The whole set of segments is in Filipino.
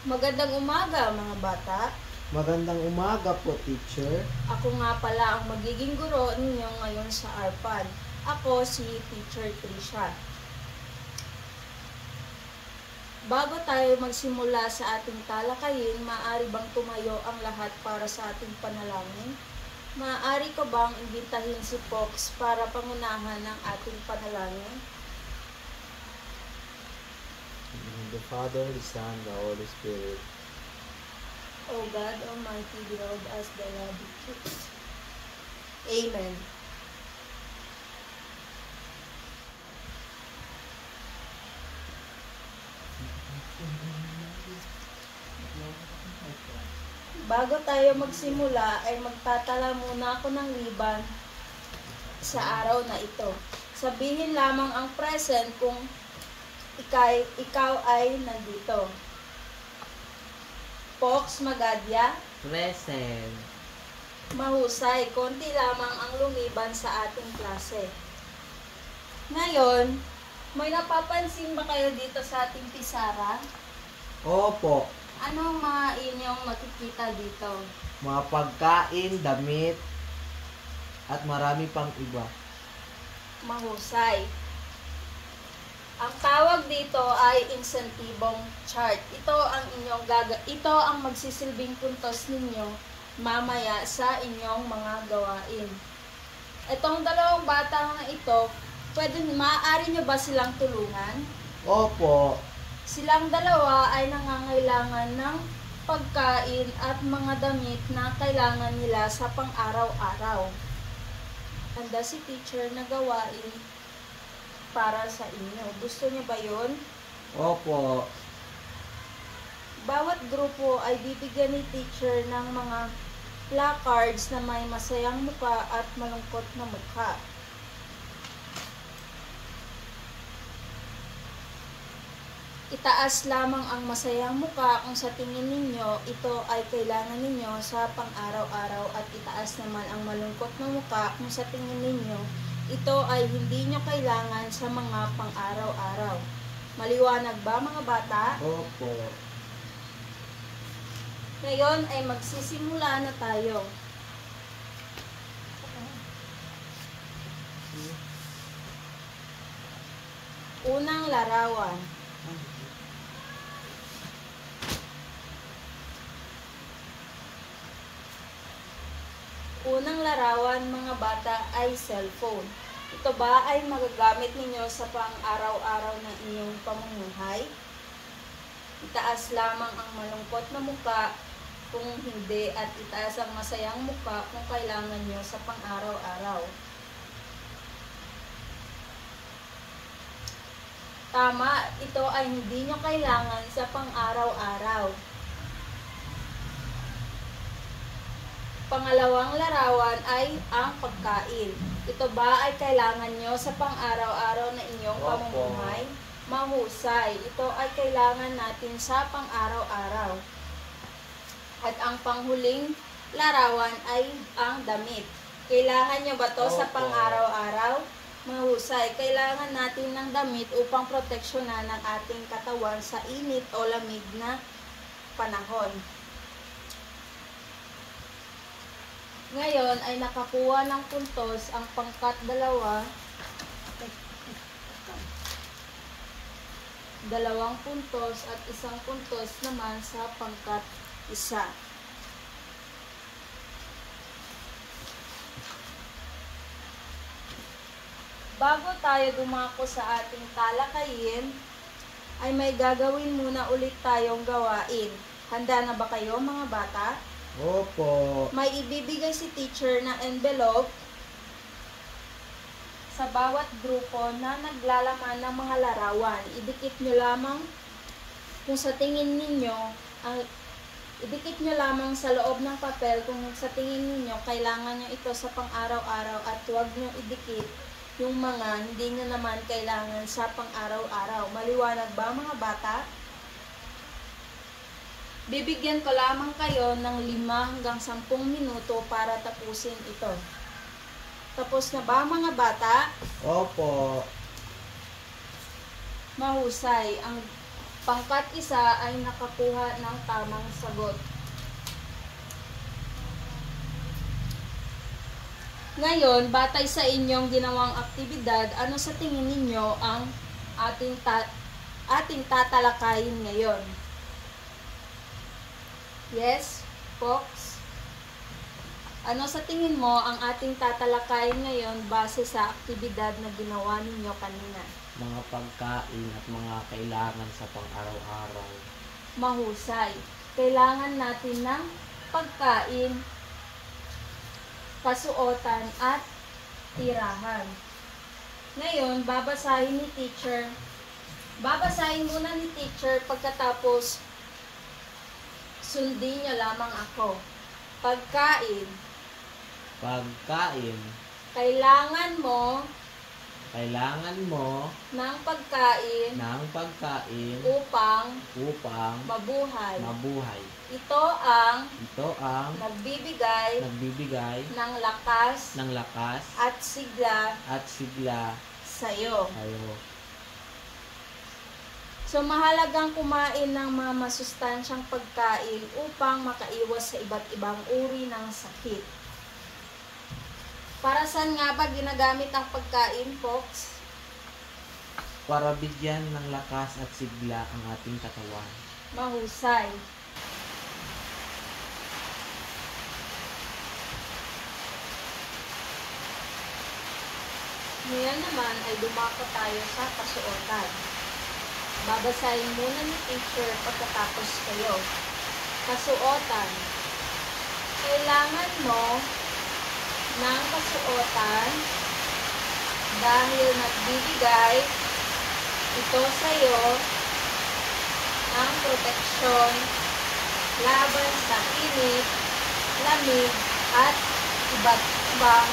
Magandang umaga mga bata. Magandang umaga po, teacher. Ako nga pala ang magiging guro ninyo ngayon sa ARPAN. Ako si Teacher Trisha. Bago tayo magsimula sa ating talakayin, maaari bang tumayo ang lahat para sa ating panalangin? Maaari ko bang imbitahin si Fox para pangunahan ng ating panalangin? The Father, the Son, the Holy Spirit. O God Almighty, behold us thy loving truth. Amen. Bago tayo magsimula ay magtatala muna ako ng ribbon sa araw na ito. Sabihin lamang ang present kung ikaw ay nandito. Fox Magadya. Present. Mahusay, konti lamang ang lumiban sa ating klase. Ngayon, may napapansin ba kayo dito sa ating pisara? Opo. Anong mga inyong makikita dito? Mga pagkain, damit, at marami pang iba. Mahusay. Ang tawag dito ay insentibong chart. Ito ang magsisilbing puntos ninyo mamaya sa inyong mga gawain. Itong dalawang bata na ito, maaari nyo ba silang tulungan? Opo. Silang dalawa ay nangangailangan ng pagkain at mga damit na kailangan nila sa pang-araw-araw. Handa si teacher na gawain para sa inyo. Gusto niyo ba yun? Opo. Bawat grupo ay bibigyan ni teacher ng mga placards na may masayang mukha at malungkot na mukha. Itaas lamang ang masayang mukha kung sa tingin ninyo ito ay kailangan ninyo sa pang-araw-araw, at itaas naman ang malungkot na mukha kung sa tingin ninyo ito ay hindi nyo kailangan sa mga pang-araw-araw. Maliwanag ba mga bata? Opo. Ngayon ay magsisimula na tayo. Unang larawan. Unang larawan mga bata ay cellphone. Ito ba ay magagamit ninyo sa pang-araw-araw na inyong pamumuhay? Itaas lamang ang malungkot na mukha kung hindi, at itaas ang masayang mukha kung kailangan nyo sa pang-araw-araw. Tama, ito ay hindi nyo kailangan sa pang-araw-araw. Pangalawang larawan ay ang pagkain. Ito ba ay kailangan nyo sa pang-araw-araw na inyong pamumuhay? Mahusay. Ito ay kailangan natin sa pang-araw-araw. At ang panghuling larawan ay ang damit. Kailangan nyo ba to sa pang-araw-araw? Mahusay. Kailangan natin ng damit upang proteksyonan ang ating katawan sa init o lamig na panahon. Ngayon ay nakakuha ng puntos ang pangkat 2, 2 puntos at 1 puntos naman sa pangkat 1. Bago tayo dumako sa ating talakayin, ay may gagawin muna ulit tayong gawain. Handa na ba kayo mga bata? Opo. May ibibigay si teacher na envelope sa bawat grupo na naglalaman ng mga larawan. Idikit nyo lamang kung sa tingin ninyo, idikit nyo lamang sa loob ng papel kung sa tingin ninyo kailangan nyo ito sa pang-araw-araw, at huwag nyo idikit yung mga hindi nyo naman kailangan sa pang-araw-araw. Maliwanag ba mga bata? Bibigyan ko lamang kayo ng 5 hanggang 10 minuto para tapusin ito. Tapos na ba mga bata? Opo. Mahusay. Ang pangkat isa ay nakakuha ng tamang sagot. Ngayon, batay sa inyong ginawang aktibidad, ano sa tingin ninyo ang ating tatalakayin ngayon? Yes, Fox? Ano sa tingin mo ang ating tatalakayin ngayon base sa aktibidad na ginawa ninyo kanina? Mga pagkain at mga kailangan sa pang-araw-araw. Mahusay. Kailangan natin ng pagkain, kasuotan, at tirahan. Ngayon, babasahin muna ni teacher, pagkatapos sundin niyo lamang ako. Pagkain. Kailangan mo ng pagkain upang mabuhay. Ito ang nagbibigay ng lakas at sigla sa iyo. So, mahalagang kumain ng mga masustansyang pagkain upang makaiwas sa iba't ibang uri ng sakit. Para saan nga ba ginagamit ang pagkain, Fox? Para bigyan ng lakas at sigla ang ating katawan. Mahusay. Ngayon naman ay dumako tayo sa kasuotan. Babasahin muna ni teacher pagkatapos kayo. Kasuotan. Kailangan mo ng kasuotan dahil nagbibigay ito sa iyo ng proteksyon laban sa init, lamig, at iba't ibang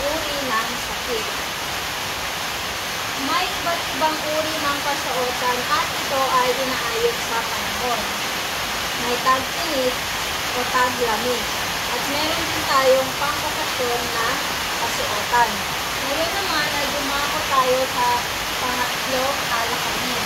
uri ng sakit. May iba't ibang uri ng kasuotan at ito ay inaayon sa panahon. May tag-init o tag-lamig. At meron din tayong pangkakasyon na kasuotan. Ngayon naman ay dumako tayo sa pangatlong alakanin.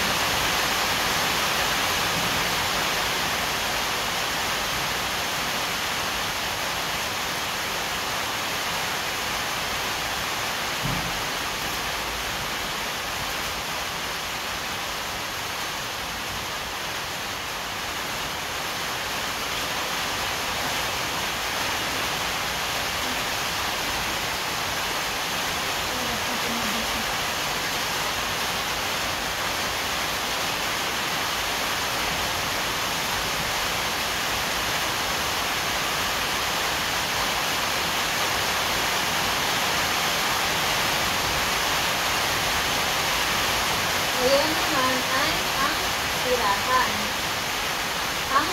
Ngayon naman ay ang tirahan. Ang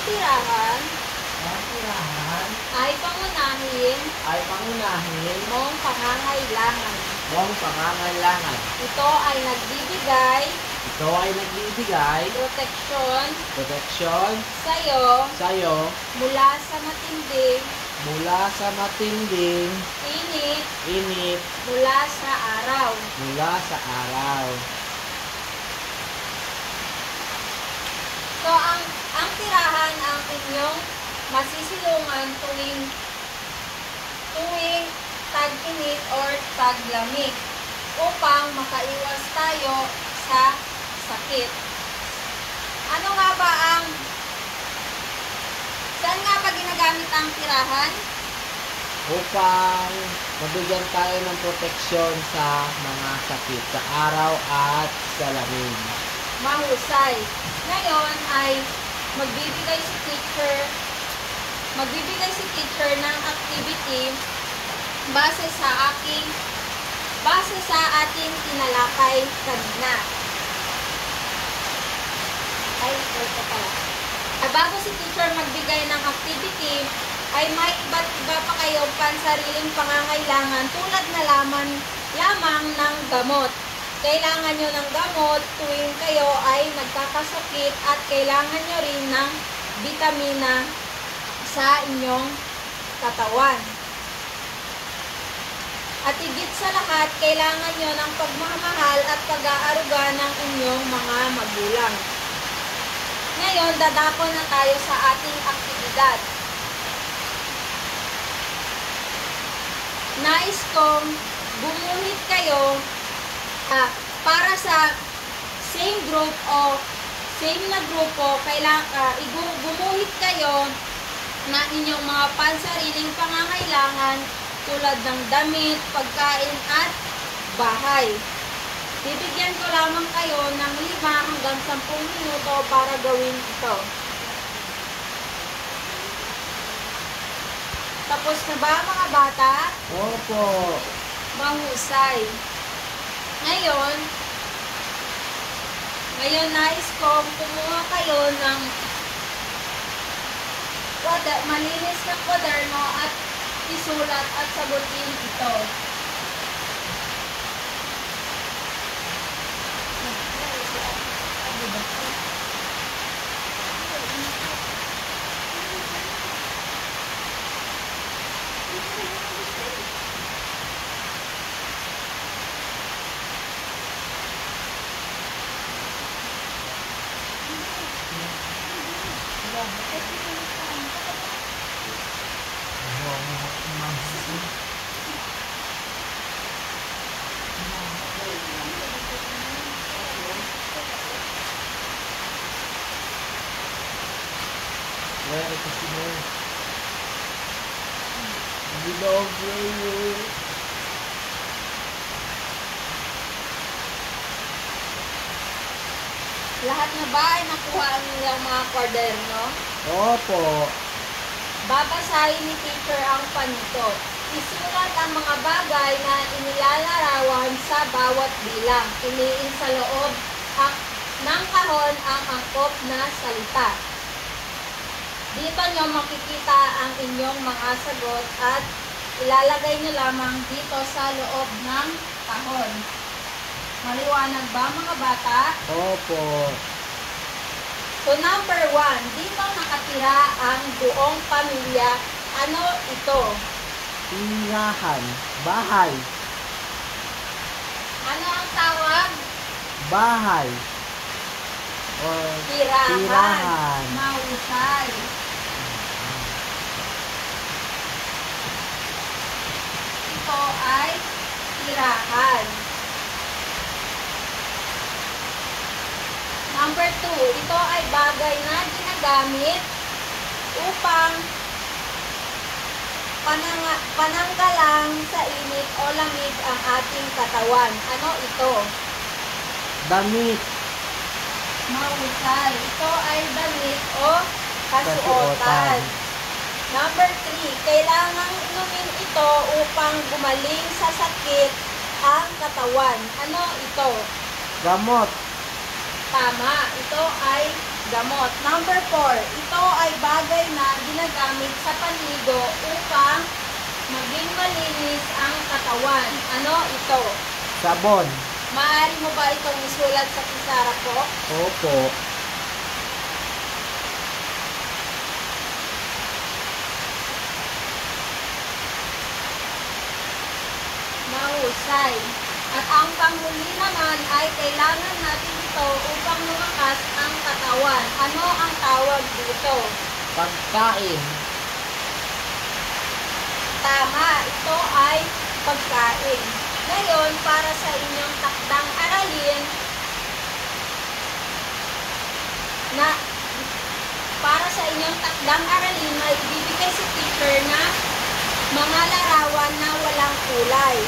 tirahan ay pangunahin mong pangangailangan. Ito ay nagbibigay proteksyon sa'yo mula sa matinding init mula sa araw. So, ang tirahan ang inyong masisilungan tuwing tag-init or tag-lamig upang makaiwas tayo sa sakit. Saan nga ba ginagamit ang tirahan? Upang mabigyan tayo ng proteksyon sa mga sakit sa araw at sa lamig. Mahusay. Ngayon ay magbibigay si teacher ng activity base sa ating tinalakay kanina. Bago si teacher magbigay ng activity, ay may iba't iba pa kayong pansariling pangangailangan tulad na lamang ng gamot. Kailangan nyo ng gamot tuwing kayo ay nagkakasakit at kailangan nyo rin ng vitamina sa inyong katawan. At higit sa lahat, kailangan nyo ng pagmamahal at pag-aaruga ng inyong mga magulang. Ngayon, dadako na tayo sa ating aktibidad. Nais kong bumuhit kayo para sa same group o same na grupo, kailangan bumuhit kayo na inyong mga pansariling pangangailangan tulad ng damit, pagkain at bahay. Bibigyan ko lamang kayo ng 5 hanggang 10 minuto para gawin ito. Tapos na ba mga bata? Opo. Mahusay. Ngayon nais kong kumuha kayo ng malinis na kwaderno at isulat at sagutin ito. Where kasi mo? We love you. Lahat na ba ay nakuha ang inyong mga kwaderno? Opo. Babasahin ni teacher ang panito. Isulat ang mga bagay na inilalarawan sa bawat bilang. Piliin sa loob ng kahon ang angkop na salita. Dito nyo makikita ang inyong mga sagot at ilalagay nyo lamang dito sa loob ng kahon. Maliwanag ba mga bata? Opo. So number 1, dito nakatira ang buong pamilya. Ano ito? Tirahan. Bahay. Ano ang tawag? Bahay. Or Tirahan. Mahusay. Ito ay tirahan. Number 2, ito ay bagay na ginagamit upang pananggalang sa init o lamig ang ating katawan. Ano ito? damit. Mahusay. Ito ay damit o kasuotan. Kasuotan. Number 3, kailangang inumin ito upang gumaling sa sakit ang katawan. Ano ito? Gamot. Tama, ito ay gamot. Number 4, ito ay bagay na ginagamit sa panligo upang maging malinis ang katawan. Ano ito? Sabon. Maaari mo ba itong isulat sa pizarra ko? Opo. Mahusay. At ang panghuli naman ay kailangan natin ito upang lumakas ang katawan. Ano ang tawag dito? Pagkain. Tama, ito ay pagkain. Ngayon, para sa inyong takdang aralin, may ibibigay si teacher na mga larawan na walang kulay.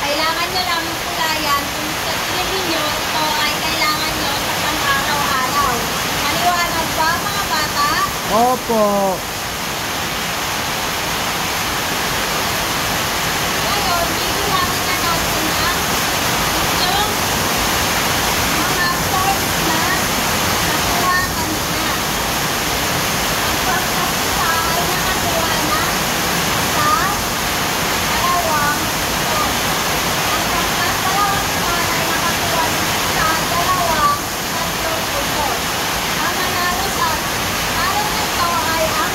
Kailangan nyo lamang kulayan kung sa tingin ninyo ito ay kailangan nyo sa pang-araw-araw. Maliwanag ba mga bata? Opo. Ngayon, bibilangin na natin ang inyong mga points na nakuha kanina. Ang pagkakita ay nakakuha na sa dalawang point. Ang pagkakalawang naman ay nakakuha na sa dalawang tatlong puntos. Ang nanalo na ito ay ang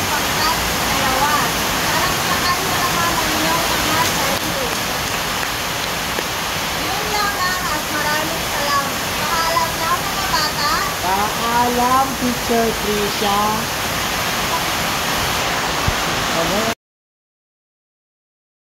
alam, Teacher Trisha? Ano?